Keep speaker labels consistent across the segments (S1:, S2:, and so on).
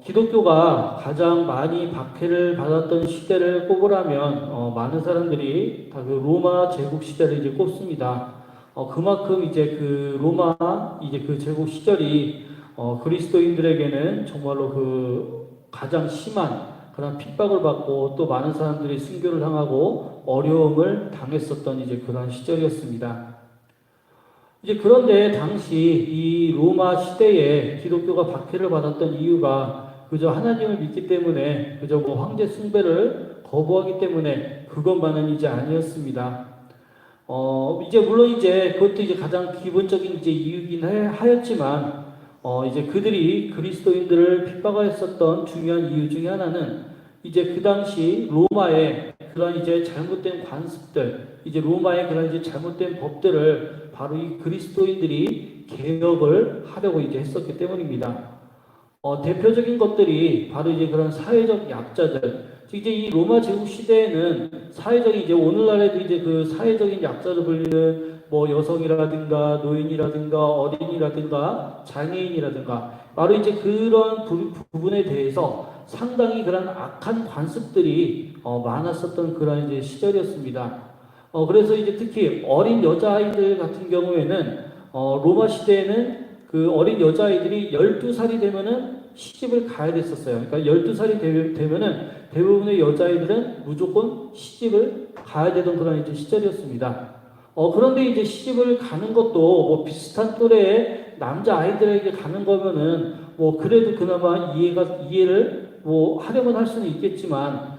S1: 기독교가 가장 많이 박해를 받았던 시대를 꼽으라면 많은 사람들이 다 그 로마 제국 시대를 이제 꼽습니다. 그만큼 이제 그 로마 이제 그 제국 시절이 그리스도인들에게는 정말로 그 가장 심한 그런 핍박을 받고 또 많은 사람들이 순교를 당하고 어려움을 당했었던 이제 그런 시절이었습니다. 이제 그런데 당시 이 로마 시대에 기독교가 박해를 받았던 이유가 그저 하나님을 믿기 때문에 그저 뭐 황제 숭배를 거부하기 때문에 그것만은 이제 아니었습니다. 이제 물론 이제 그것도 이제 가장 기본적인 이제 이유긴 하였지만 이제 그들이 그리스도인들을 핍박하였었던 중요한 이유 중에 하나는 이제 그 당시 로마의 그런 이제 잘못된 관습들, 이제 로마의 그런 이제 잘못된 법들을 바로 이 그리스도인들이 개혁을 하려고 이제 했었기 때문입니다. 대표적인 것들이 바로 이제 그런 사회적 약자들, 즉 이제 이 로마 제국 시대에는 사회적인 이제 오늘날에도 이제 그 사회적인 약자로 불리는 뭐 여성이라든가 노인이라든가 어린이라든가 장애인이라든가 바로 이제 그런 부분에 대해서 상당히 그런 악한 관습들이 많았었던 그런 이제 시절이었습니다. 그래서 이제 특히 어린 여자아이들 같은 경우에는 로마 시대에는 그 어린 여자아이들이 12살이 되면은 시집을 가야 됐었어요. 그러니까 12살이 되면은 대부분의 여자아이들은 무조건 시집을 가야 되던 그런 이제 시절이었습니다. 그런데 이제 시집을 가는 것도 뭐 비슷한 또래의 남자아이들에게 가는 거면은 뭐 그래도 그나마 이해를 뭐 하려면 할 수는 있겠지만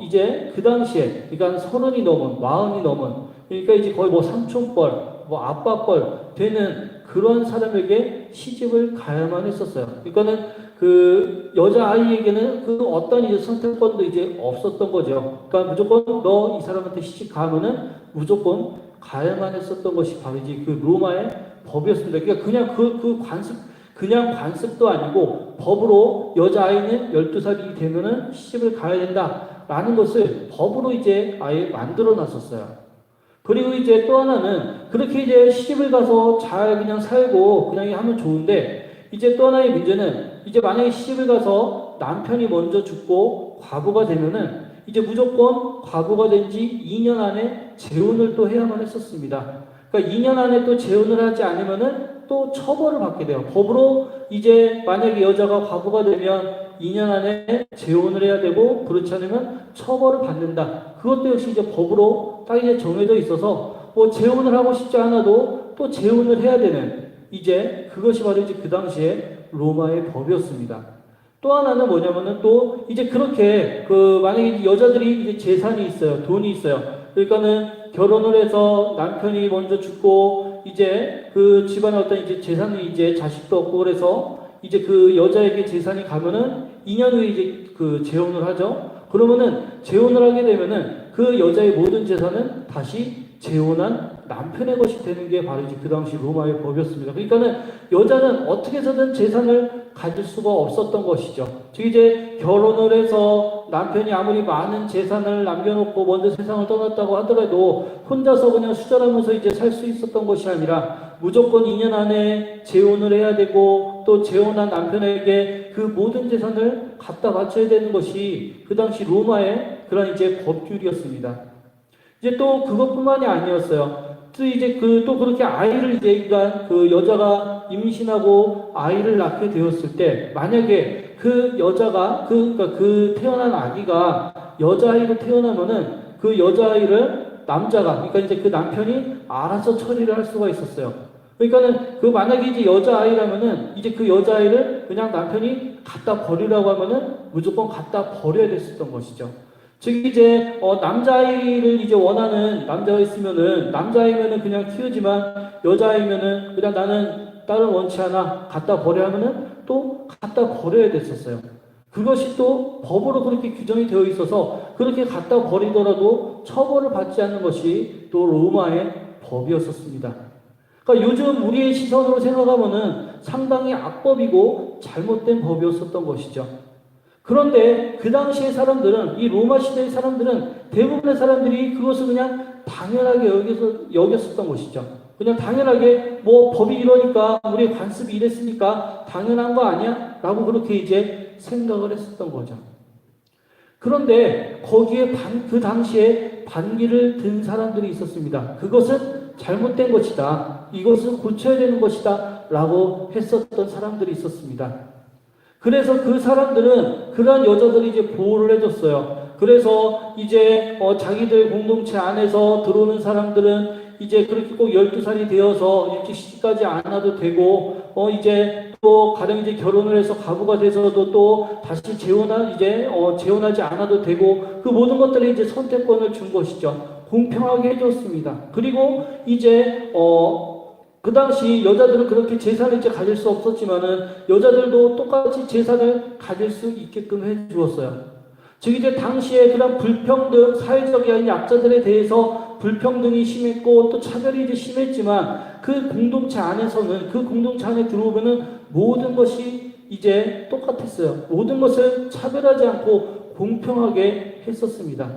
S1: 이제 그 당시에 그러니까 30이 넘은 40이 넘은 그러니까 이제 거의 뭐 삼촌뻘 뭐 아빠뻘 되는 그런 사람에게 시집을 가야만 했었어요. 그러니까는 그 여자아이에게는 그 어떤 이제 선택권도 이제 없었던 거죠. 그러니까 무조건 너 이 사람한테 시집 가면은 무조건 가야만 했었던 것이 바로 이제 그 로마의 법이었습니다. 그러니까 그냥 그 관습 그냥 관습도 아니고 법으로 여자아이는 12살이 되면은 시집을 가야 된다라는 것을 법으로 이제 아예 만들어 놨었어요. 그리고 이제 또 하나는 그렇게 이제 시집을 가서 잘 그냥 살고 그냥 하면 좋은데 이제 또 하나의 문제는 이제 만약에 시집을 가서 남편이 먼저 죽고 과부가 되면은 이제 무조건 과부가 된 지 2년 안에 재혼을 또 해야만 했었습니다. 그러니까 2년 안에 또 재혼을 하지 않으면은 또 처벌을 받게 돼요. 법으로 이제 만약에 여자가 과부가 되면 2년 안에 재혼을 해야 되고 그렇지 않으면 처벌을 받는다. 그것도 역시 이제 법으로 딱 이제 정해져 있어서 뭐 재혼을 하고 싶지 않아도 또 재혼을 해야 되는 이제 그것이 바로 이제 그 당시에 로마의 법이었습니다. 또 하나는 뭐냐면은 또 이제 그렇게 그 만약에 여자들이 이제 재산이 있어요. 돈이 있어요. 그러니까는 결혼을 해서 남편이 먼저 죽고 이제 그 집안에 어떤 이제 재산이 이제 자식도 없고 그래서 이제 그 여자에게 재산이 가면은 2년 후에 이제 그 재혼을 하죠. 그러면은 재혼을 하게 되면은 그 여자의 모든 재산은 다시 재혼한 남편의 것이 되는 게 바로 이제 그 당시 로마의 법이었습니다. 그러니까는 여자는 어떻게 해서든 재산을 가질 수가 없었던 것이죠. 즉 이제 결혼을 해서 남편이 아무리 많은 재산을 남겨놓고 먼저 세상을 떠났다고 하더라도 혼자서 그냥 수절하면서 이제 살 수 있었던 것이 아니라 무조건 2년 안에 재혼을 해야 되고 또 재혼한 남편에게 그 모든 재산을 갖다 바쳐야 되는 것이 그 당시 로마의 그런 이제 법규이었습니다. 이제 또 그것뿐만이 아니었어요. 또 이제 또 그렇게 아이를 이제 그러니까 그 여자가 임신하고 아이를 낳게 되었을 때 만약에 그 여자가 그러니까 그 태어난 아기가 여자아이로 태어나면은 그 여자아이를 남자가 그러니까 이제 그 남편이 알아서 처리를 할 수가 있었어요. 그러니까는 그 만약에 이제 여자아이라면은 이제 그 여자아이를 그냥 남편이 갖다 버리라고 하면은 무조건 갖다 버려야 됐었던 것이죠. 즉 이제 남자아이를 이제 원하는 남자가 있으면은 남자아이면은 그냥 키우지만 여자아이면은 그냥 나는 딸을 원치 않아 갖다 버려 하면은 또 갖다 버려야 됐었어요. 그것이 또 법으로 그렇게 규정이 되어 있어서 그렇게 갖다 버리더라도 처벌을 받지 않는 것이 또 로마의 법이었었습니다. 그러니까 요즘 우리의 시선으로 생각하면은 상당히 악법이고 잘못된 법이었었던 것이죠. 그런데 그 당시의 사람들은 이 로마 시대의 사람들은 대부분의 사람들이 그것을 그냥 당연하게 여겼었던 것이죠. 그냥 당연하게 뭐 법이 이러니까 우리 관습이 이랬으니까 당연한 거 아니야? 라고 그렇게 이제 생각을 했었던 거죠. 그런데 거기에 그 당시에 반기를 든 사람들이 있었습니다. 그것은 잘못된 것이다. 이것은 고쳐야 되는 것이다. 라고 했었던 사람들이 있었습니다. 그래서 그 사람들은 그런 여자들이 이제 보호를 해줬어요. 그래서 이제 자기들 공동체 안에서 들어오는 사람들은 이제 그렇게 꼭 12살이 되어서 일찍 시집가지 않아도 되고, 이제 또 가령 이제 결혼을 해서 가부가 돼서도 또 다시 재혼하지 않아도 되고, 그 모든 것들을 이제 선택권을 준 것이죠. 공평하게 해줬습니다. 그리고 이제, 그 당시 여자들은 그렇게 재산을 이제 가질 수 없었지만은 여자들도 똑같이 재산을 가질 수 있게끔 해 주었어요. 즉 이제 당시에 그런 불평등, 사회적인 약자들에 대해서 불평등이 심했고 또 차별이 이제 심했지만 그 공동체 안에서는 그 공동체 안에 들어오면은 모든 것이 이제 똑같았어요. 모든 것을 차별하지 않고 공평하게 했었습니다.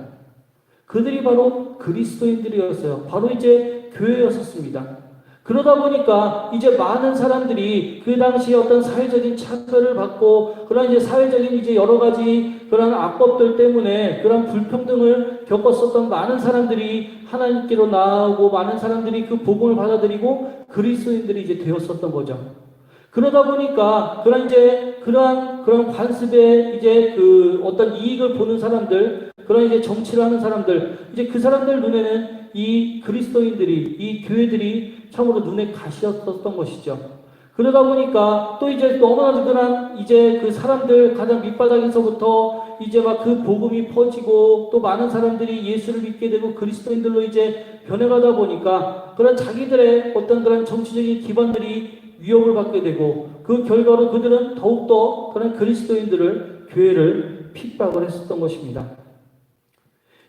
S1: 그들이 바로 그리스도인들이었어요. 바로 이제 교회였었습니다. 그러다 보니까 이제 많은 사람들이 그 당시에 어떤 사회적인 차별을 받고 그런 이제 사회적인 이제 여러 가지 그런 악법들 때문에 그런 불평등을 겪었었던 많은 사람들이 하나님께로 나아오고 많은 사람들이 그 복음을 받아들이고 그리스도인들이 이제 되었었던 거죠. 그러다 보니까 그런 관습에 이제 그 어떤 이익을 보는 사람들, 그런 이제 정치를 하는 사람들, 이제 그 사람들 눈에는 이 그리스도인들이, 이 교회들이 참으로 눈에 가시였었던 것이죠. 그러다 보니까 또 이제 너무나도 그런 이제 그 사람들 가장 밑바닥에서부터 이제 막 그 복음이 퍼지고 또 많은 사람들이 예수를 믿게 되고 그리스도인들로 이제 변해가다 보니까 그런 자기들의 어떤 그런 정치적인 기반들이 위협을 받게 되고 그 결과로 그들은 더욱더 그런 그리스도인들을, 교회를 핍박을 했었던 것입니다.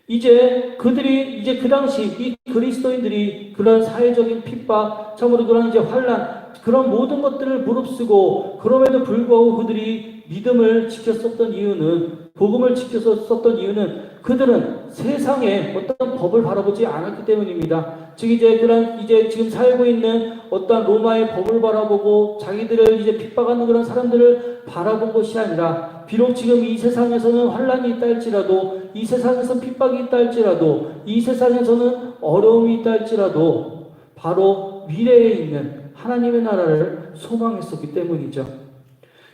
S1: 이제 그들이 이제 그 당시 이 그리스도인들이 그런 사회적인 핍박, 참으로 그런 이제 환난, 그런 모든 것들을 무릅쓰고 그럼에도 불구하고 그들이 믿음을 지켰었던 이유는, 복음을 지켰었던 이유는 그들은 세상에 어떤 법을 바라보지 않았기 때문입니다. 즉 이제 지금 살고 있는 어떤 로마의 법을 바라보고 자기들을 이제 핍박하는 그런 사람들을 바라본 것이 아니라, 비록 지금 이 세상에서는 환난이 있다 할지라도, 이 세상에서 핍박이 있다 할지라도, 이 세상에서는 어려움이 있다 할지라도 바로 미래에 있는 하나님의 나라를 소망했었기 때문이죠.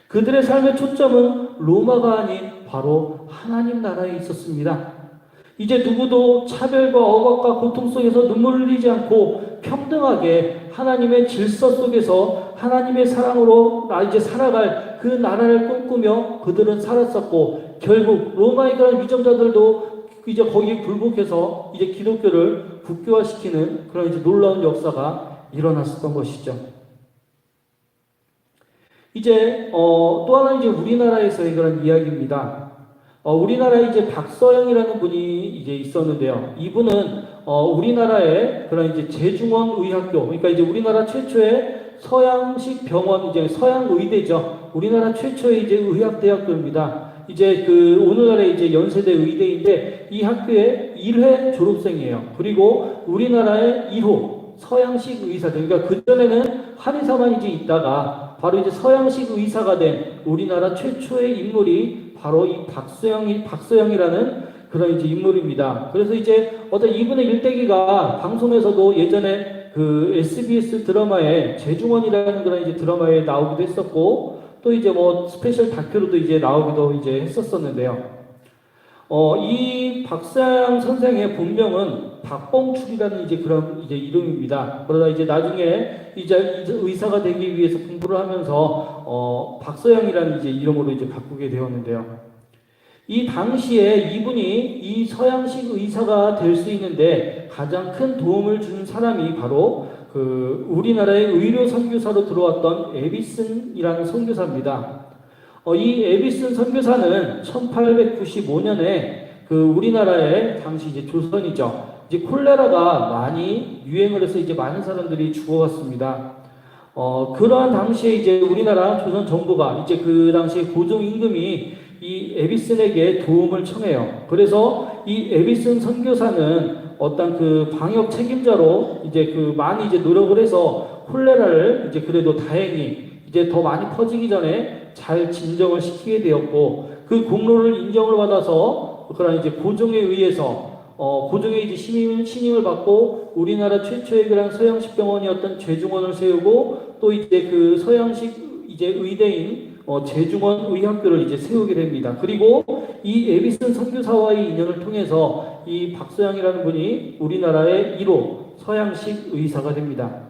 S1: 그들의 삶의 초점은 로마가 아닌 바로 하나님 나라에 있었습니다. 이제 누구도 차별과 억압과 고통 속에서 눈물을 흘리지 않고 평등하게 하나님의 질서 속에서 하나님의 사랑으로 이제 살아갈 그 나라를 꿈꾸며 그들은 살았었고, 결국 로마의 그런 위정자들도 이제 거기에 굴복해서 이제 기독교를 국교화시키는 그런 이제 놀라운 역사가 일어났었던 것이죠. 이제 또 하나 이제 우리나라에서의 그런 이야기입니다. 우리나라에 이제 박서영이라는 분이 이제 있었는데요. 이분은 우리나라의 그런 이제 제중원 의학교, 그러니까 이제 우리나라 최초의 서양식 병원, 이제 서양의대죠. 우리나라 최초의 이제 의학대학교입니다. 이제 그 오늘날의 이제 연세대 의대인데 이 학교의 1회 졸업생이에요. 그리고 우리나라의 1호 서양식 의사들, 그러니까 그전에는 한의사만 이제 있다가 바로 이제 서양식 의사가 된 우리나라 최초의 인물이 바로 이 박서영이라는 그런 이제 인물입니다. 그래서 이제 어떤 이분의 일대기가 방송에서도 예전에 그 SBS 드라마에 제중원이라는 그런 이제 드라마에 나오기도 했었고, 또 이제 뭐 스페셜 다큐로도 이제 나오기도 이제 했었었는데요. 이 박서영 선생의 본명은 박봉출이라는 이제 그런 이제 이름입니다. 그러다 이제 나중에 이제 의사가 되기 위해서 공부를 하면서 박서영이라는 이제 이름으로 이제 바꾸게 되었는데요. 이 당시에 이분이 이 서양식 의사가 될 수 있는데 가장 큰 도움을 준 사람이 바로 그 우리나라의 의료 선교사로 들어왔던 에비슨이라는 선교사입니다. 이 에비슨 선교사는 1895년에 그 우리나라의 당시 이제 조선이죠. 이제 콜레라가 많이 유행을 해서 이제 많은 사람들이 죽어갔습니다. 그러한 당시에 이제 우리나라 조선 정부가 이제 그 당시에 고종 임금이 이 에비슨에게 도움을 청해요. 그래서 이 에비슨 선교사는 어떤 그 방역 책임자로 이제 그 많이 이제 노력을 해서 콜레라를 이제 그래도 다행히 이제 더 많이 퍼지기 전에 잘 진정을 시키게 되었고, 그 공로를 인정을 받아서 그런 이제 고종에 의해서 고종의 이제 신임을 받고 우리나라 최초의 그런 서양식 병원이었던 제중원을 세우고, 또 이제 그 서양식 이제 의대인 제중원 의학교를 이제 세우게 됩니다. 그리고 이 에비슨 선교사와의 인연을 통해서 이 박서양이라는 분이 우리나라의 1호 서양식 의사가 됩니다.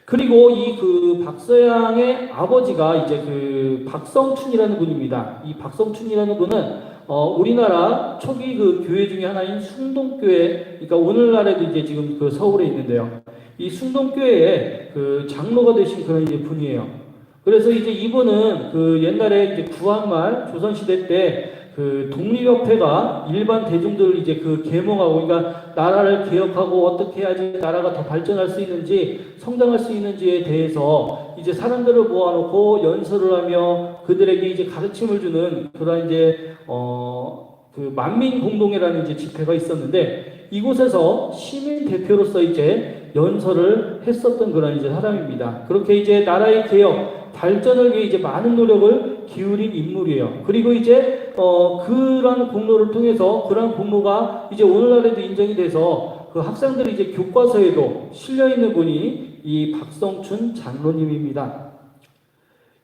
S1: 그리고 이 그 박서양의 아버지가 이제 그 박성춘이라는 분입니다. 이 박성춘이라는 분은 우리나라 초기 그 교회 중에 하나인 숭동교회, 그러니까 오늘날에도 이제 지금 그 서울에 있는데요. 이 숭동교회의 그 장로가 되신 그런 이제 분이에요. 그래서 이제 이분은 그 옛날에 이제 구한말 조선시대 때 그 독립협회가 일반 대중들을 이제 그 계몽하고, 그러니까 나라를 개혁하고 어떻게 해야지 나라가 더 발전할 수 있는지 성장할 수 있는지에 대해서 이제 사람들을 모아놓고 연설을 하며 그들에게 이제 가르침을 주는 그런 이제 그 만민공동회라는 이제 집회가 있었는데, 이곳에서 시민 대표로서 이제 연설을 했었던 그런 이제 사람입니다. 그렇게 이제 나라의 개혁 발전을 위해 이제 많은 노력을 기울인 인물이에요. 그리고 이제 그런 공로를 통해서, 그런 공로가 이제 오늘날에도 인정이 돼서 그 학생들이 이제 교과서에도 실려 있는 분이 이 박성춘 장로님입니다.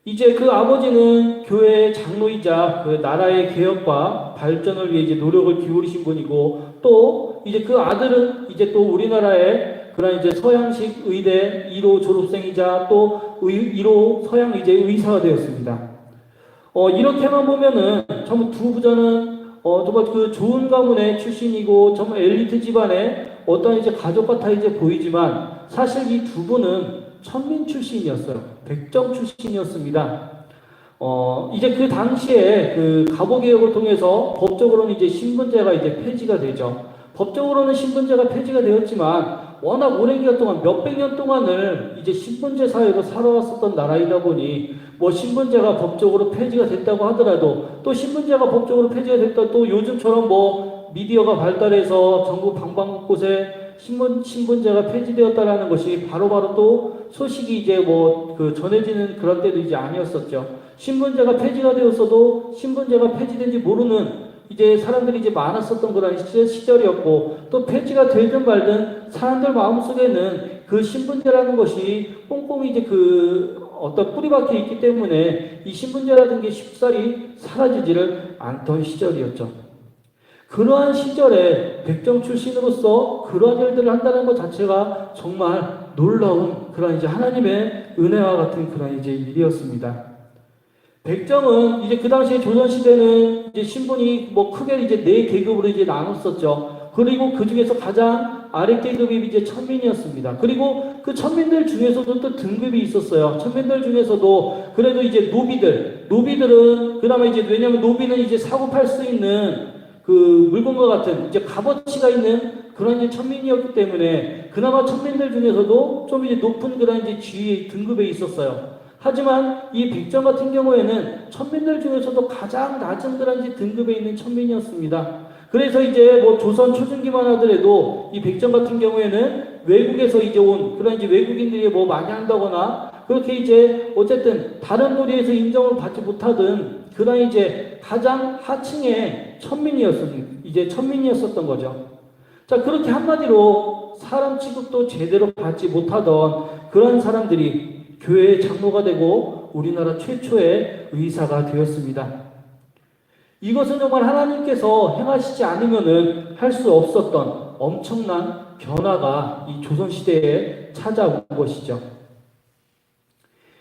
S1: 이제 그 아버지는 교회의 장로이자 그 나라의 개혁과 발전을 위해 이제 노력을 기울이신 분이고, 또 이제 그 아들은 이제 또 우리나라의 그런 이제 서양식 의대 1호 졸업생이자 또 1호 서양 이제 의사가 되었습니다. 이렇게만 보면은 전부 두 부자는 정말 그 좋은 가문의 출신이고 정말 엘리트 집안의 어떤 이제 가족 같아 이제 보이지만, 사실 이 두 분은 천민 출신이었어요. 백정 출신이었습니다. 이제 그 당시에 그 가보개혁을 통해서 법적으로는 이제 신분제가 이제 폐지가 되죠. 법적으로는 신분제가 폐지가 되었지만 워낙 오랜 기간 동안 몇백 년 동안을 이제 신분제 사회로 살아왔었던 나라이다 보니, 뭐 신분제가 법적으로 폐지가 됐다고 하더라도, 또 신분제가 법적으로 폐지가 됐다 또 요즘처럼 뭐 미디어가 발달해서 전국 방방곳곳에 신분제가 폐지되었다라는 것이 바로바로 또 소식이 이제 뭐 그 전해지는 그런 때도 이제 아니었었죠. 신분제가 폐지가 되었어도 신분제가 폐지된지 모르는 이제 사람들이 이제 많았었던 그런 시절이었고, 또 폐지가 되든 말든 사람들 마음속에는 그 신분제라는 것이 꽁꽁 이제 그 어떤 뿌리박혀 있기 때문에 이 신분제라는 게 쉽사리 사라지지를 않던 시절이었죠. 그러한 시절에 백정 출신으로서 그러한 일들을 한다는 것 자체가 정말 놀라운 그런 이제 하나님의 은혜와 같은 그런 이제 일이었습니다. 백정은 이제 그 당시에 조선시대는 이제 신분이 뭐 크게 이제 네 계급으로 이제 나눴었죠. 그리고 그 중에서 가장 아래 계급이 이제 천민이었습니다. 그리고 그 천민들 중에서도 또 등급이 있었어요. 천민들 중에서도 그래도 이제 노비들은 그나마 이제, 왜냐면 노비는 이제 사고 팔 수 있는 그 물건과 같은 이제 값어치가 있는 그런 이제 천민이었기 때문에 그나마 천민들 중에서도 좀 이제 높은 그런 이제 지위 등급에 있었어요. 하지만 이 백정 같은 경우에는 천민들 중에서도 가장 낮은 그런 이제 등급에 있는 천민이었습니다. 그래서 이제 뭐 조선 초중기만 하더라도 이 백정 같은 경우에는 외국에서 이제 온 그런 이제 외국인들이 뭐 많이 한다거나 그렇게 이제 어쨌든 다른 도리에서 인정을 받지 못하던 그런 이제 가장 하층의 천민이었었던 거죠. 자, 그렇게 한마디로 사람 취급도 제대로 받지 못하던 그런 사람들이 교회의 장로가 되고 우리나라 최초의 의사가 되었습니다. 이것은 정말 하나님께서 행하시지 않으면은 할 수 없었던 엄청난 변화가 이 조선시대에 찾아온 것이죠.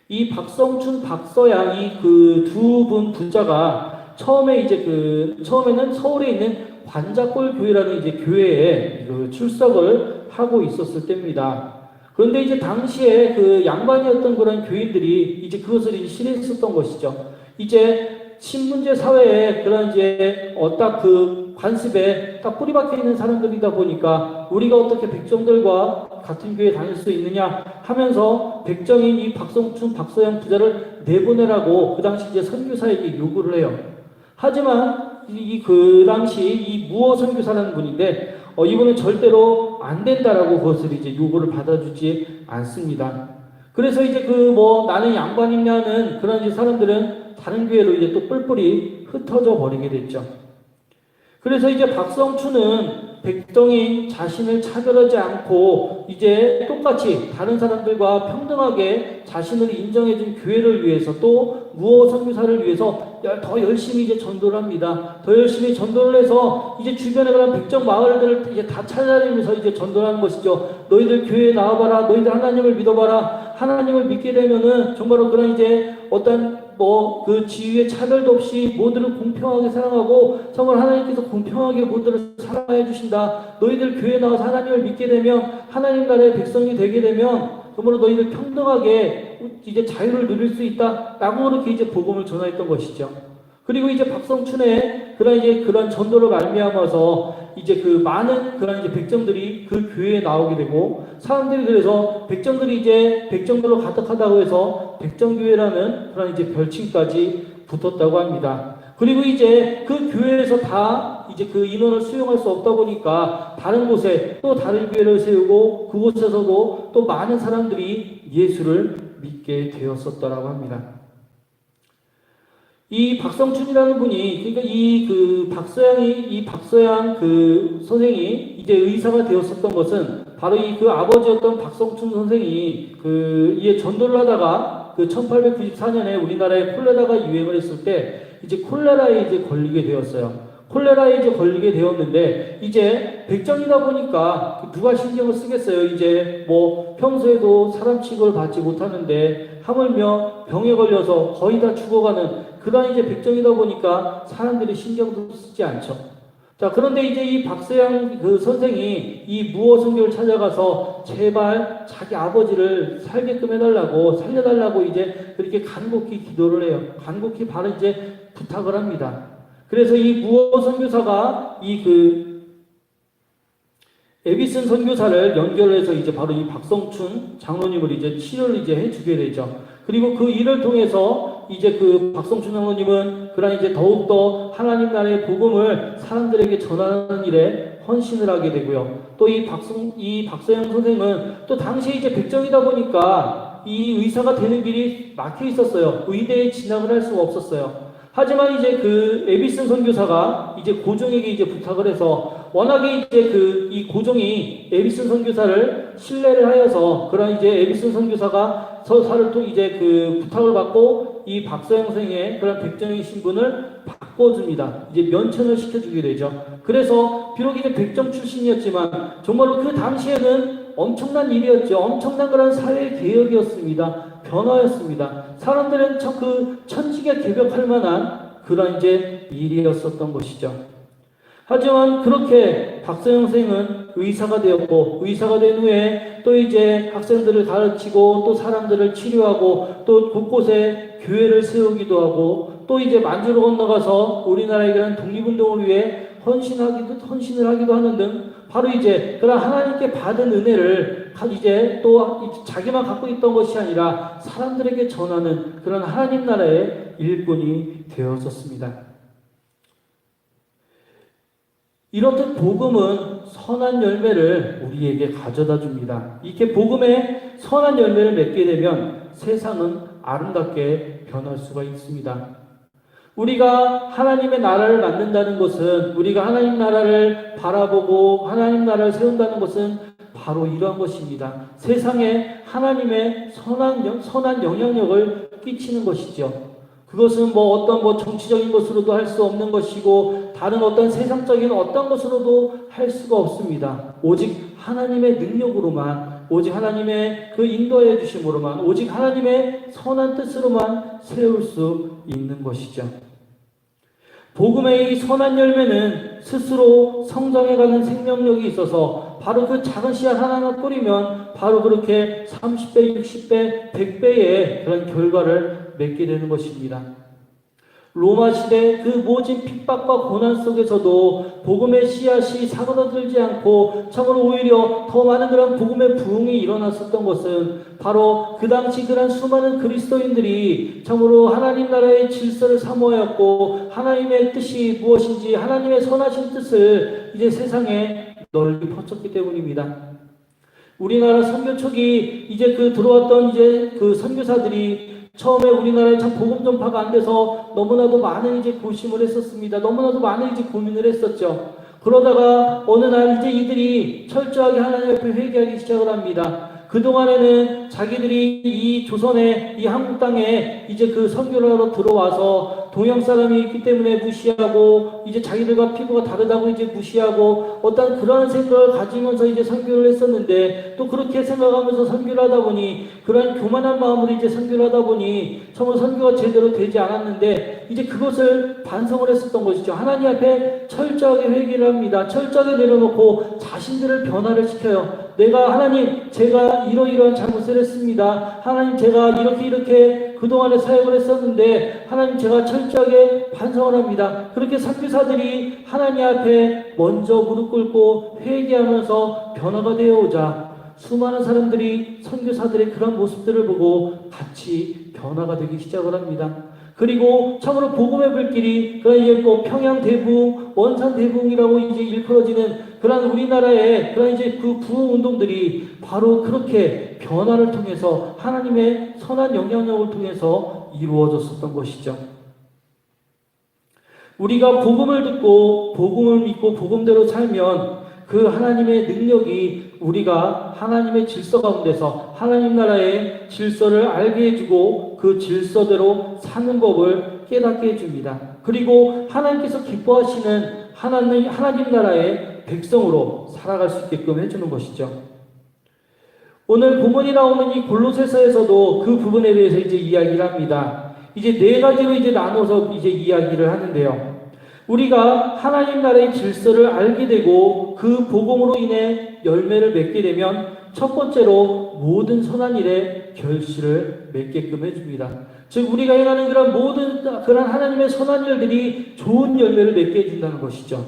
S1: 이 박성춘, 박서양 이 그 두 분 부자가 처음에는 서울에 있는 관자골 교회라는 이제 교회에 그 출석을 하고 있었을 때입니다. 그런데 이제 당시에 그 양반이었던 그런 교인들이 이제 그것을 이제 싫어했었던 것이죠. 이제 신분제 사회에 그런 이제 딱 그 관습에 딱 뿌리박혀 있는 사람들이다 보니까 우리가 어떻게 백정들과 같은 교회에 다닐 수 있느냐 하면서 백정인 이 박성춘, 박서양 부자를 내보내라고 그 당시 이제 선교사에게 요구를 해요. 하지만 그 당시 이 무어 선교사라는 분인데 이분은 절대로 안 된다라고 그것을 이제 요구를 받아주지 않습니다. 그래서 이제 나는 양반이냐는 그런 이제 사람들은 다른 교회로 이제 또 뿔뿔이 흩어져 버리게 됐죠. 그래서 이제 박성춘은 백성이 자신을 차별하지 않고 이제 똑같이 다른 사람들과 평등하게 자신을 인정해준 교회를 위해서 또 무호 선교사를 위해서 더 열심히 이제 전도를 합니다. 더 열심히 전도를 해서 이제 주변에 그런 백정 마을들을 이제 다 찾아다니면서 이제 전도를 하는 것이죠. 너희들 교회에 나와봐라. 너희들 하나님을 믿어봐라. 하나님을 믿게 되면은 정말로 그런 이제 어떤 그 지위의 차별도 없이 모두를 공평하게 사랑하고 정말 하나님께서 공평하게 모두를 사랑해 주신다. 너희들 교회에 나와서 하나님을 믿게 되면 하나님 나라의 백성이 되게 되면 정말로 너희들 평등하게 이제 자유를 누릴 수 있다. 라고 그렇게 이제 복음을 전하였던 것이죠. 그리고 이제 박성춘의 그런 전도를 말미암아서 이제 많은 그런 이제 백정들이 그 교회에 나오게 되고 사람들이 그래서 백정들이 이제 백정들로 가득하다고 해서 백정교회라는 그런 이제 별칭까지 붙었다고 합니다. 그리고 이제 그 교회에서 다 이제 그 인원을 수용할 수 없다 보니까 다른 곳에 또 다른 교회를 세우고 그곳에서도 또 많은 사람들이 예수를 믿게 되었었다라고 합니다. 이 박성춘이라는 분이, 그러니까 이 박서양 선생이 이제 의사가 되었었던 것은 바로 그 아버지였던 박성춘 선생이 이에 전도를 하다가 1894년에 우리나라에 콜레라가 유행을 했을 때 이제 콜레라에 이제 걸리게 되었어요. 콜레라에 이제 걸리게 되었는데 이제 백정이다 보니까 누가 신경을 쓰겠어요. 이제 평소에도 사람 취급을 받지 못하는데 하물며 병에 걸려서 거의 다 죽어가는 그런 이제 백정이다 보니까 사람들이 신경도 쓰지 않죠. 자, 그런데 이제 이 박서양 선생이 이 무호 선교를 찾아가서 제발 자기 아버지를 살게끔 해달라고, 살려달라고 이제 그렇게 간곡히 기도를 해요. 간곡히 바로 이제 부탁을 합니다. 그래서 이 무호 선교사가 에비슨 선교사를 연결해서 이제 바로 이 박성춘 장로님을 이제 치료를 이제 해주게 되죠. 그리고 그 일을 통해서 이제 박성춘 장로님은 이제 더욱더 하나님 나라의 복음을 사람들에게 전하는 일에 헌신을 하게 되고요. 또 이 박서영 선생은 또 당시에 이제 백정이다 보니까 이 의사가 되는 길이 막혀 있었어요. 의대에 진학을 할 수가 없었어요. 하지만 이제 에비슨 선교사가 이제 고종에게 이제 부탁을 해서 워낙에 이제 이 고종이 에비슨 선교사를 신뢰를 하여서 그런 이제 에비슨 선교사가 서사를 또 이제 부탁을 받고 이 박서영 선생의 그런 백정의 신분을 바꿔줍니다. 이제 면천을 시켜주게 되죠. 그래서 비록 이제 백정 출신이었지만 정말로 그 당시에는 엄청난 일이었죠. 엄청난 그런 사회 개혁이었습니다. 변화였습니다. 사람들은 천지가 개벽할 만한 그런 이제 일이었었던 것이죠. 하지만 그렇게 박서영 선생은 의사가 되었고 의사가 된 후에 또 이제 학생들을 가르치고 또 사람들을 치료하고 또 곳곳에 교회를 세우기도 하고 또 이제 만주로 건너가서 우리나라의 그런 독립운동을 위해 헌신을 하기도 하는 등 바로 이제 그런 하나님께 받은 은혜를 이제 또 자기만 갖고 있던 것이 아니라 사람들에게 전하는 그런 하나님 나라의 일꾼이 되었었습니다. 이렇듯 복음은 선한 열매를 우리에게 가져다 줍니다. 이렇게 복음의 선한 열매를 맺게 되면 세상은 아름답게 변할 수가 있습니다. 우리가 하나님의 나라를 만든다는 것은, 우리가 하나님 나라를 바라보고 하나님 나라를 세운다는 것은 바로 이러한 것입니다. 세상에 하나님의 선한 영향력을 끼치는 것이죠. 그것은 어떤 정치적인 것으로도 할 수 없는 것이고 다른 어떤 세상적인 어떤 것으로도 할 수가 없습니다. 오직 하나님의 능력으로만, 오직 하나님의 인도해 주심으로만, 오직 하나님의 선한 뜻으로만 세울 수 있는 것이죠. 복음의 이 선한 열매는 스스로 성장해가는 생명력이 있어서 바로 작은 씨앗 하나만 뿌리면 바로 그렇게 30배, 60배, 100배의 그런 결과를 맺게 되는 것입니다. 로마 시대 모진 핍박과 고난 속에서도 복음의 씨앗이 사그러들지 않고 참으로 오히려 더 많은 그런 복음의 부흥이 일어났었던 것은 바로 그 당시 그런 수많은 그리스도인들이 참으로 하나님 나라의 질서를 사모하였고 하나님의 뜻이 무엇인지 하나님의 선하신 뜻을 이제 세상에 널리 퍼졌기 때문입니다. 우리나라 선교척이 이제 들어왔던 이제 선교사들이 처음에 우리나라에 참 복음 전파가 안 돼서 너무나도 많은 이제 고심을 했었습니다. 너무나도 많은 이제 고민을 했었죠. 그러다가 어느 날 이제 이들이 철저하게 하나님 앞에 회개하기 시작을 합니다. 그동안에는 자기들이 이 조선의 이 한국 땅에 이제 선교를 하러 들어와서 동양 사람이 있기 때문에 무시하고 이제 자기들과 피부가 다르다고 이제 무시하고 어떤 그런 생각을 가지면서 이제 선교를 했었는데 또 그렇게 생각하면서 선교를 하다 보니 그런 교만한 마음으로 이제 선교를 하다 보니 정말 선교가 제대로 되지 않았는데 이제 그것을 반성을 했었던 것이죠. 하나님 앞에 철저하게 회개를 합니다. 철저하게 내려놓고 자신들을 변화를 시켜요. 내가 하나님 제가 이러이러한 잘못을 했습니다. 하나님 제가 이렇게 그동안에 사역을 했었는데 하나님 제가 철저하게 반성을 합니다. 그렇게 선교사들이 하나님 앞에 먼저 무릎 꿇고 회개하면서 변화가 되어오자 수많은 사람들이 선교사들의 그런 모습들을 보고 같이 변화가 되기 시작을 합니다. 그리고 참으로 복음의 불길이 그런 평양 대부흥, 원산 대부흥이라고 이제 일컬어지는 그런 우리나라의 그런 이제 부흥 운동들이 바로 그렇게 변화를 통해서 하나님의 선한 영향력을 통해서 이루어졌었던 것이죠. 우리가 복음을 듣고 복음을 믿고 복음대로 살면 그 하나님의 능력이 우리가 하나님의 질서 가운데서 하나님 나라의 질서를 알게 해주고 그 질서대로 사는 법을 깨닫게 해줍니다. 그리고 하나님께서 기뻐하시는 하나님 나라의 백성으로 살아갈 수 있게끔 해주는 것이죠. 오늘 본문이 나오는 이 골로새서에서도 그 부분에 대해서 이제 이야기를 합니다. 이제 네 가지로 이제 나눠서 이제 이야기를 하는데요. 우리가 하나님 나라의 질서를 알게 되고 그 복음으로 인해 열매를 맺게 되면 첫 번째로 모든 선한 일에 결실을 맺게끔 해줍니다. 즉 우리가 행하는 그런 모든 그런 하나님의 선한 일들이 좋은 열매를 맺게 해준다는 것이죠.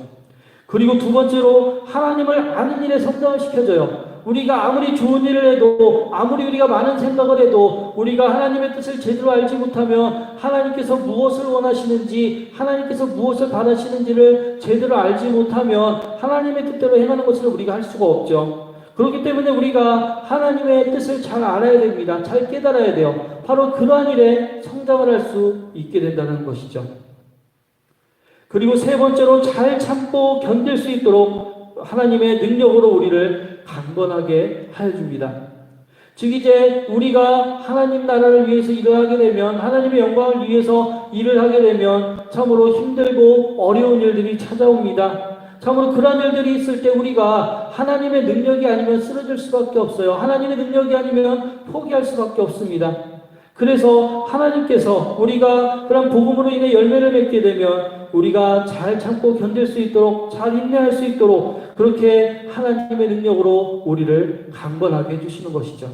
S1: 그리고 두 번째로 하나님을 아는 일에 성장을 시켜줘요. 우리가 아무리 좋은 일을 해도 아무리 우리가 많은 생각을 해도 우리가 하나님의 뜻을 제대로 알지 못하면 하나님께서 무엇을 원하시는지 하나님께서 무엇을 바라시는지를 제대로 알지 못하면 하나님의 뜻대로 행하는 것을 우리가 할 수가 없죠. 그렇기 때문에 우리가 하나님의 뜻을 잘 알아야 됩니다. 잘 깨달아야 돼요. 바로 그러한 일에 성장을 할 수 있게 된다는 것이죠. 그리고 세 번째로 잘 참고 견딜 수 있도록 하나님의 능력으로 우리를 강건하게 하여 줍니다. 즉 이제 우리가 하나님 나라를 위해서 일을 하게 되면 하나님의 영광을 위해서 일을 하게 되면 참으로 힘들고 어려운 일들이 찾아옵니다. 참으로 그런 일들이 있을 때 우리가 하나님의 능력이 아니면 쓰러질 수밖에 없어요. 하나님의 능력이 아니면 포기할 수밖에 없습니다. 그래서 하나님께서 우리가 그런 복음으로 인해 열매를 맺게 되면 우리가 잘 참고 견딜 수 있도록 잘 인내할 수 있도록 그렇게 하나님의 능력으로 우리를 강건하게 해주시는 것이죠.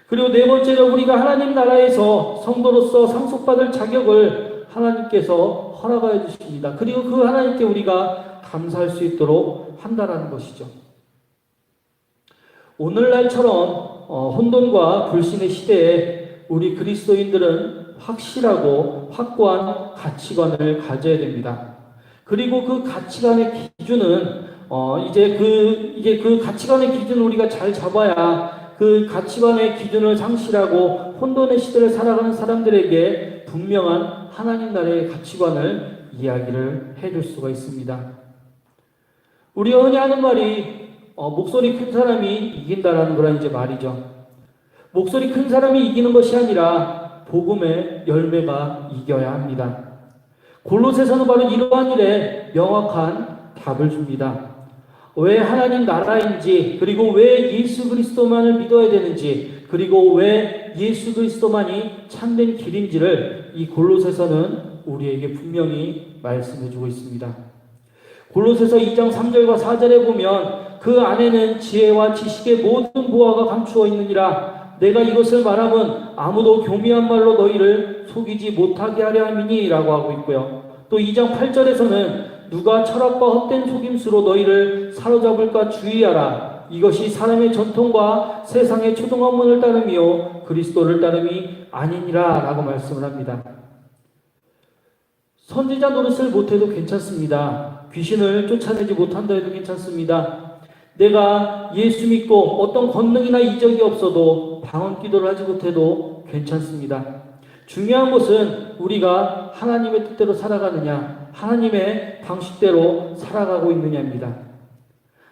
S1: 그리고 네 번째로 우리가 하나님 나라에서 성도로서 상속받을 자격을 하나님께서 허락하여 주십니다. 그리고 그 하나님께 우리가 감사할 수 있도록 한다라는 것이죠. 오늘날처럼 혼돈과 불신의 시대에 우리 그리스도인들은 확실하고 확고한 가치관을 가져야 됩니다. 그리고 그 가치관의 기준은 이제 그 가치관의 기준을 우리가 잘 잡아야 그 가치관의 기준을 상실하고 혼돈의 시대를 살아가는 사람들에게 분명한 하나님 나라의 가치관을 이야기를 해줄 수가 있습니다. 우리가 흔히 하는 말이 목소리 큰 사람이 이긴다라는 그런 이제 말이죠. 목소리 큰 사람이 이기는 것이 아니라 복음의 열매가 이겨야 합니다. 골로새서는 바로 이러한 일에 명확한 답을 줍니다. 왜 하나님 나라인지, 그리고 왜 예수 그리스도만을 믿어야 되는지, 그리고 왜 예수 그리스도만이 참된 길인지를 이 골로새서는 우리에게 분명히 말씀해주고 있습니다. 골로새서 2장 3절과 4절에 보면 그 안에는 지혜와 지식의 모든 보화가 감추어 있느니라. 내가 이것을 말하면 아무도 교미한 말로 너희를 속이지 못하게 하려 함이니 라고 하고 있고요. 또 2장 8절에서는 누가 철학과 헛된 속임수로 너희를 사로잡을까 주의하라. 이것이 사람의 전통과 세상의 초등학문을 따름이요 그리스도를 따름이 아니니라 라고 말씀을 합니다. 선지자 노릇을 못해도 괜찮습니다. 귀신을 쫓아내지 못한다 해도 괜찮습니다. 내가 예수 믿고 어떤 권능이나 이적이 없어도 방언 기도를 하지 못해도 괜찮습니다. 중요한 것은 우리가 하나님의 뜻대로 살아가느냐, 하나님의 방식대로 살아가고 있느냐입니다.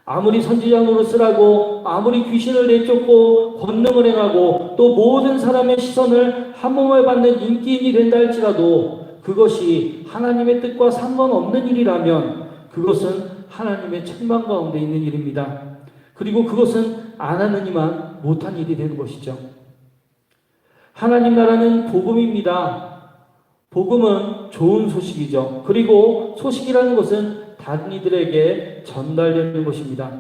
S1: 아무리 선지자 노릇을 하고 아무리 귀신을 내쫓고 권능을 행하고 또 모든 사람의 시선을 한 몸에 받는 인기인이 된다 할지라도 그것이 하나님의 뜻과 상관없는 일이라면 그것은 하나님의 책망 가운데 있는 일입니다. 그리고 그것은 안 하는 이만 못한 일이 되는 것이죠. 하나님 나라는 복음입니다. 복음은 좋은 소식이죠. 그리고 소식이라는 것은 다른 이들에게 전달되는 것입니다.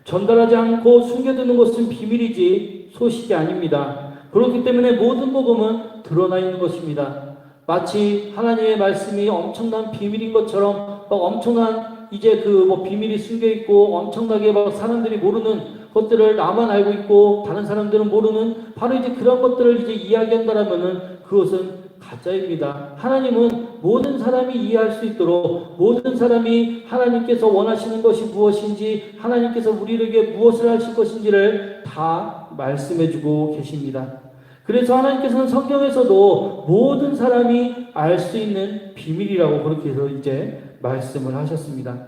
S1: 전달하지 않고 숨겨두는 것은 비밀이지 소식이 아닙니다. 그렇기 때문에 모든 복음은 드러나 있는 것입니다. 마치 하나님의 말씀이 엄청난 비밀인 것처럼 막 엄청난 이제 비밀이 숨겨 있고 엄청나게 막 사람들이 모르는 것들을 나만 알고 있고 다른 사람들은 모르는 바로 이제 그런 것들을 이제 이야기한다라면은 그것은 가짜입니다. 하나님은 모든 사람이 이해할 수 있도록 모든 사람이 하나님께서 원하시는 것이 무엇인지 하나님께서 우리에게 무엇을 하실 것인지를 다 말씀해주고 계십니다. 그래서 하나님께서는 성경에서도 모든 사람이 알 수 있는 비밀이라고 그렇게 해서 이제 말씀을 하셨습니다.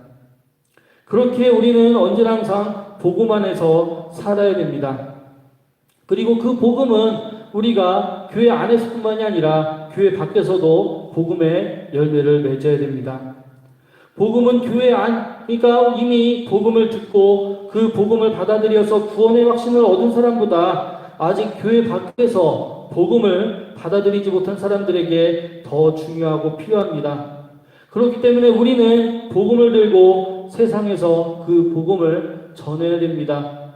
S1: 그렇게 우리는 언제나 항상 복음 안에서 살아야 됩니다. 그리고 그 복음은 우리가 교회 안에서뿐만이 아니라 교회 밖에서도 복음의 열매를 맺어야 됩니다. 복음은 교회 안, 그러니까 이미 복음을 듣고 그 복음을 받아들여서 구원의 확신을 얻은 사람보다 아직 교회 밖에서 복음을 받아들이지 못한 사람들에게 더 중요하고 필요합니다. 그렇기 때문에 우리는 복음을 들고 세상에서 그 복음을 전해야 됩니다.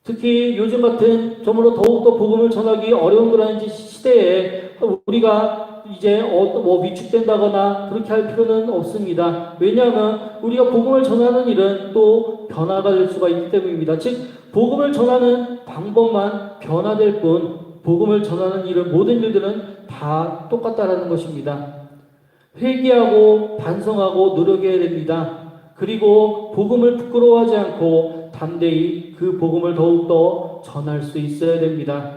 S1: 특히 요즘 같은 좀으로 더욱더 복음을 전하기 어려운 그런 시대에 우리가 이제 위축된다거나 그렇게 할 필요는 없습니다. 왜냐하면 우리가 복음을 전하는 일은 또 변화가 될 수가 있기 때문입니다. 즉 복음을 전하는 방법만 변화될 뿐 복음을 전하는 일은 모든 일들은 다 똑같다라는 것입니다. 회개하고 반성하고 노력해야 됩니다. 그리고 복음을 부끄러워하지 않고 담대히 그 복음을 더욱더 전할 수 있어야 됩니다.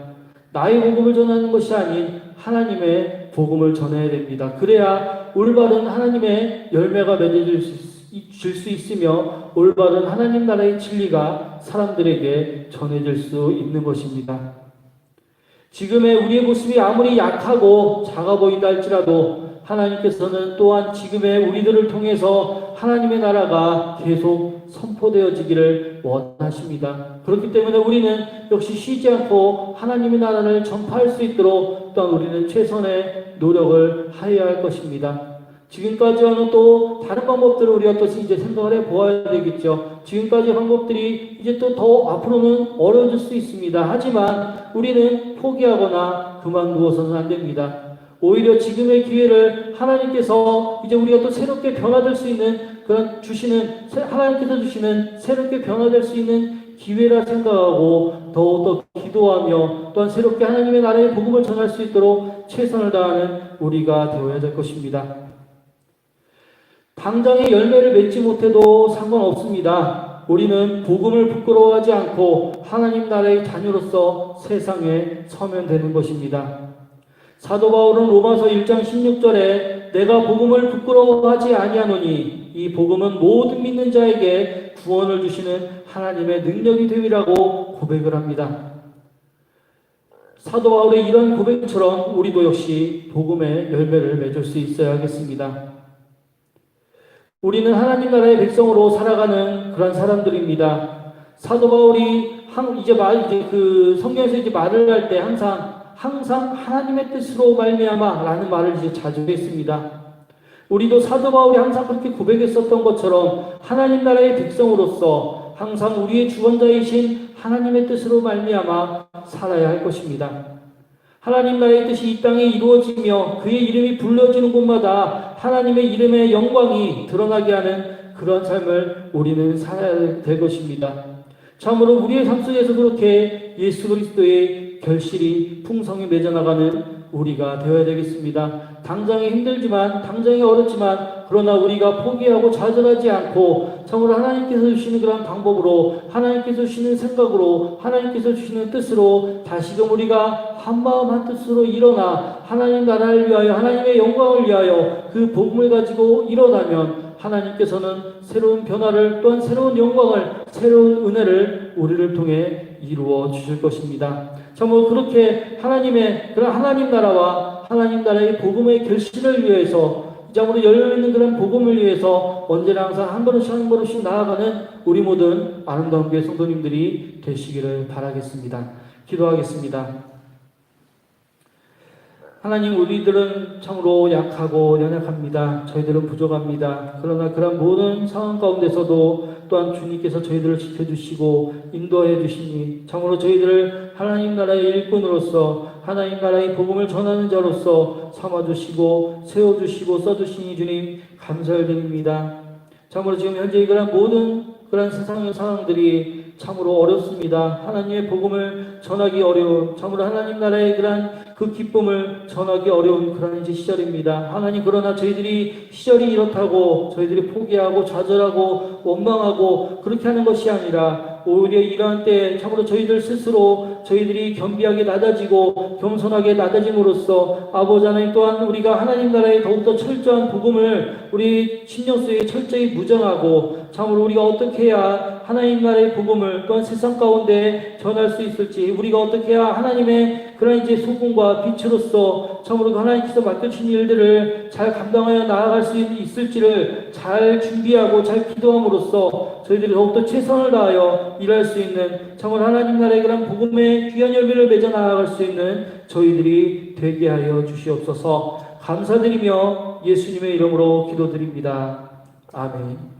S1: 나의 복음을 전하는 것이 아닌 하나님의 복음을 전해야 됩니다. 그래야 올바른 하나님의 열매가 맺어질 수 있으며 올바른 하나님 나라의 진리가 사람들에게 전해질 수 있는 것입니다. 지금의 우리의 모습이 아무리 약하고 작아 보인다 할지라도 하나님께서는 또한 지금의 우리들을 통해서 하나님의 나라가 계속 선포되어지기를 원하십니다. 그렇기 때문에 우리는 역시 쉬지 않고 하나님의 나라를 전파할 수 있도록 또한 우리는 최선의 노력을 하여야 할 것입니다. 지금까지와는 또 다른 방법들을 우리가 또 이제 생각을 해 보아야 되겠죠. 지금까지 방법들이 이제 또 더 앞으로는 어려워질 수 있습니다. 하지만 우리는 포기하거나 그만두어서는 안 됩니다. 오히려 지금의 기회를 하나님께서 이제 우리가 또 새롭게 변화될 수 있는 그런 하나님께서 주시는 새롭게 변화될 수 있는 기회라 생각하고 더욱더 기도하며 또한 새롭게 하나님의 나라의 복음을 전할 수 있도록 최선을 다하는 우리가 되어야 될 것입니다. 당장의 열매를 맺지 못해도 상관없습니다. 우리는 복음을 부끄러워하지 않고 하나님 나라의 자녀로서 세상에 서면 되는 것입니다. 사도 바울은 로마서 1장 16절에 내가 복음을 부끄러워하지 아니하노니 이 복음은 모든 믿는 자에게 구원을 주시는 하나님의 능력이 됨이라고 고백을 합니다. 사도 바울의 이런 고백처럼 우리도 역시 복음의 열매를 맺을 수 있어야 하겠습니다. 우리는 하나님 나라의 백성으로 살아가는 그런 사람들입니다. 사도 바울이 성경에서 이제 말을 할 때 항상 하나님의 뜻으로 말미암아라는 말을 이제 자주 했습니다. 우리도 사도 바울이 항상 그렇게 고백했었던 것처럼 하나님 나라의 백성으로서 항상 우리의 주권자이신 하나님의 뜻으로 말미암아 살아야 할 것입니다. 하나님 나라의 뜻이 이 땅에 이루어지며 그의 이름이 불려지는 곳마다 하나님의 이름의 영광이 드러나게 하는 그런 삶을 우리는 살아야 될 것입니다. 참으로 우리의 삶 속에서 그렇게 예수 그리스도의 결실이 풍성히 맺어나가는 우리가 되어야 되겠습니다. 당장에 힘들지만, 당장에 어렵지만, 그러나 우리가 포기하고 좌절하지 않고 참으로 하나님께서 주시는 그런 방법으로, 하나님께서 주시는 생각으로, 하나님께서 주시는 뜻으로 다시금 우리가 한마음 한뜻으로 일어나 하나님 나라를 위하여, 하나님의 영광을 위하여 그 복음을 가지고 일어나면 하나님께서는 새로운 변화를, 또한 새로운 영광을, 새로운 은혜를 우리를 통해 이루어 주실 것입니다. 참으로 그렇게 하나님의 그런 하나님 나라와 하나님 나라의 복음의 결실을 위해서, 참으로 열려있는 그런 복음을 위해서 언제나 항상 한 걸음씩 한 걸음씩 나아가는 우리 모든 아름다운 교회 성도님들이 되시기를 바라겠습니다. 기도하겠습니다. 하나님, 우리들은 참으로 약하고 연약합니다. 저희들은 부족합니다. 그러나 그런 모든 상황 가운데서도 또한 주님께서 저희들을 지켜주시고 인도해 주시니 참으로 저희들을 하나님 나라의 일꾼으로서, 하나님 나라의 복음을 전하는 자로서 삼아주시고 세워주시고 써주시니 주님 감사를 드립니다. 참으로 지금 현재 그런 모든 그런 세상의 상황들이 참으로 어렵습니다. 하나님의 복음을 전하기 어려운, 참으로 하나님 나라의 그런 그 기쁨을 전하기 어려운 그런 이제 시절입니다. 하나님, 그러나 저희들이 시절이 이렇다고 저희들이 포기하고 좌절하고 원망하고 그렇게 하는 것이 아니라 오히려 이러한 때에 참으로 저희들 스스로 저희들이 겸비하게 낮아지고 겸손하게 낮아짐으로써 아버지 하나님, 또한 우리가 하나님 나라의 더욱더 철저한 복음을 우리 신령 속에 철저히 무정하고 참으로 우리가 어떻게 해야 하나님 나라의 복음을 또한 세상 가운데 전할 수 있을지, 우리가 어떻게 해야 하나님의 그런 이제 소금과 빛으로서 참으로 하나님께서 맡겨주신 일들을 잘 감당하여 나아갈 수 있을지를 잘 준비하고 잘 기도함으로써 저희들이 더욱더 최선을 다하여 일할 수 있는, 참으로 하나님 나라의 그런 복음의 귀한 열매를 맺어 나아갈 수 있는 저희들이 되게 하여 주시옵소서. 감사드리며 예수님의 이름으로 기도드립니다. 아멘.